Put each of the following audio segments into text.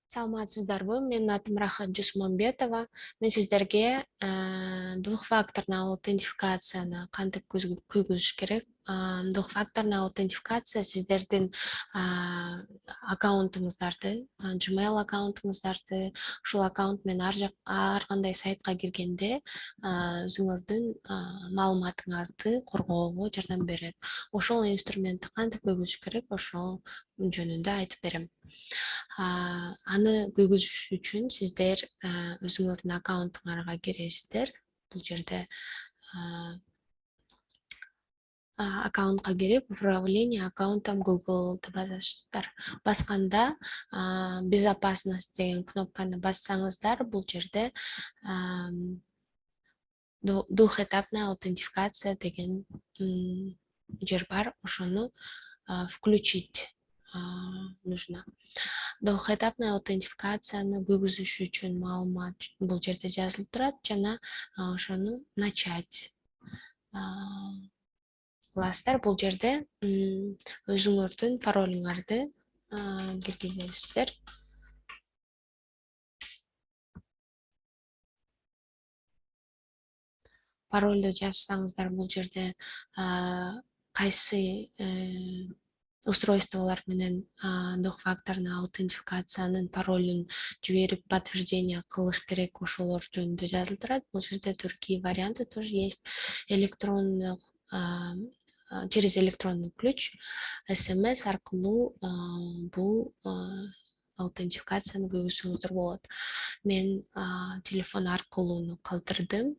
Саламатсыздарбы, менин атым Рахат Жусмамбетова. Мен сиздерге двухфакторный аутентификацияны кантип күйгүзүш керек. Двухфакторный аутентификация сиздердин аккаунтуңуздарды, Gmail аккаунтуңуздарды, ушул аккаунт менен ар кандай сайтка киргенде өзүңөрдүн маалыматыңарды коргоого жардам берет. Ошол инструментти кантип күйгүзүш керек, ошол жөнүндө айтып берем. Аны күйгүзүш үчүн сиздер өзүңөрдүн аккаунтуңарга киресиздер. Бул жерде аккаунтка кирип, управление аккаунтом Google деп басасыздар. Басканда безопасность деген кнопканы бассаңыздар, бул жерде двухэтапная аутентификация деген жер бар. Ошону включить нужно. Двухэтапная аутентификацияны күйгүзүш үчүн маалымат бул жерде жазылып турат жана ошону начать кыласыздар. Бул жерде өзүңөрдүн паролуңарды киргизесиздер. Паролду жазсаңыздар, бул жерде кайсы устройстволор менен двухфакторный аутентификациянын паролун жиберип подтверждение кылыш керек, ошолор жөнүндө жазылып турат. Бул жерде другие варианты тоже есть. Через электронный ключ, SMS аркылуу бул аутентификацияны күйгүзсөңүздөр болот. Мен телефон аркылууну калтырдым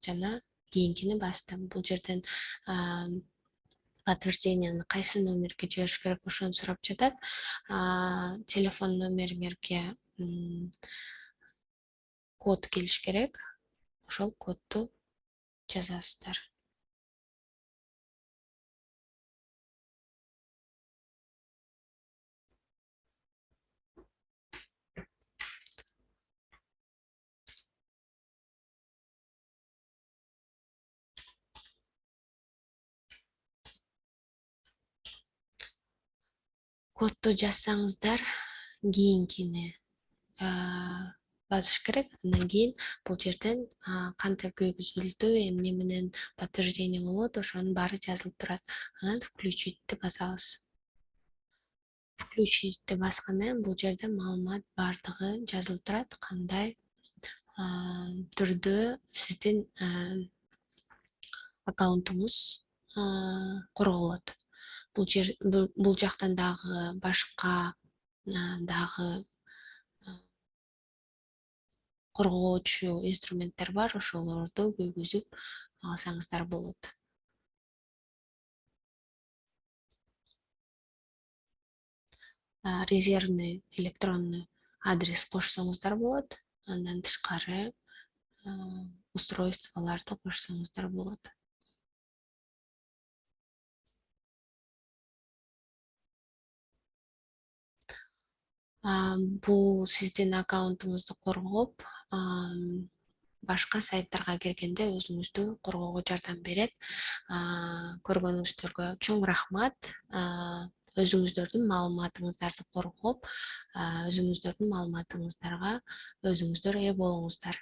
жана кийинкини бастым. Бул жерден подтверждениени кайсы номерге жибериш керек ошону сурап жатат. Телефон номериңерге код келиш керек. Ошол кодду жазасыздар. Кодду жазсаңыздар, кийинкини басыш керек. Андан кийин бул жерден кантип күйгүзүлдү, эмне менен подтверждение болот, ошонун баары жазылып турат. Анан включитти басабыз. Включитти баскандан кийин бул жерде маалымат баардыгы жазылып турат. Кандай түрдө сиздин аккаунтуңуз корголот. Бул жактан дагы башка дагы коргоочу инструменттер бар, ошолорду күйгүзүп алсаңыздар болот. Резервный электронный адрес кошсоңуздар болот. Андан тышкары устройстволорду кошсоңуздар болот. Бул сиздин аккаунтуңузду коргоп, башка сайттарга киргенде өзүңүздү коргоого жардам берет. Көргөнүңүздөргө чоң рахмат. Өзүңүздөрдүн маалыматыңыздарды коргоп, өзүңүздөрдүн маалыматыңыздарга өзүңүздөр ээ болуңуздар.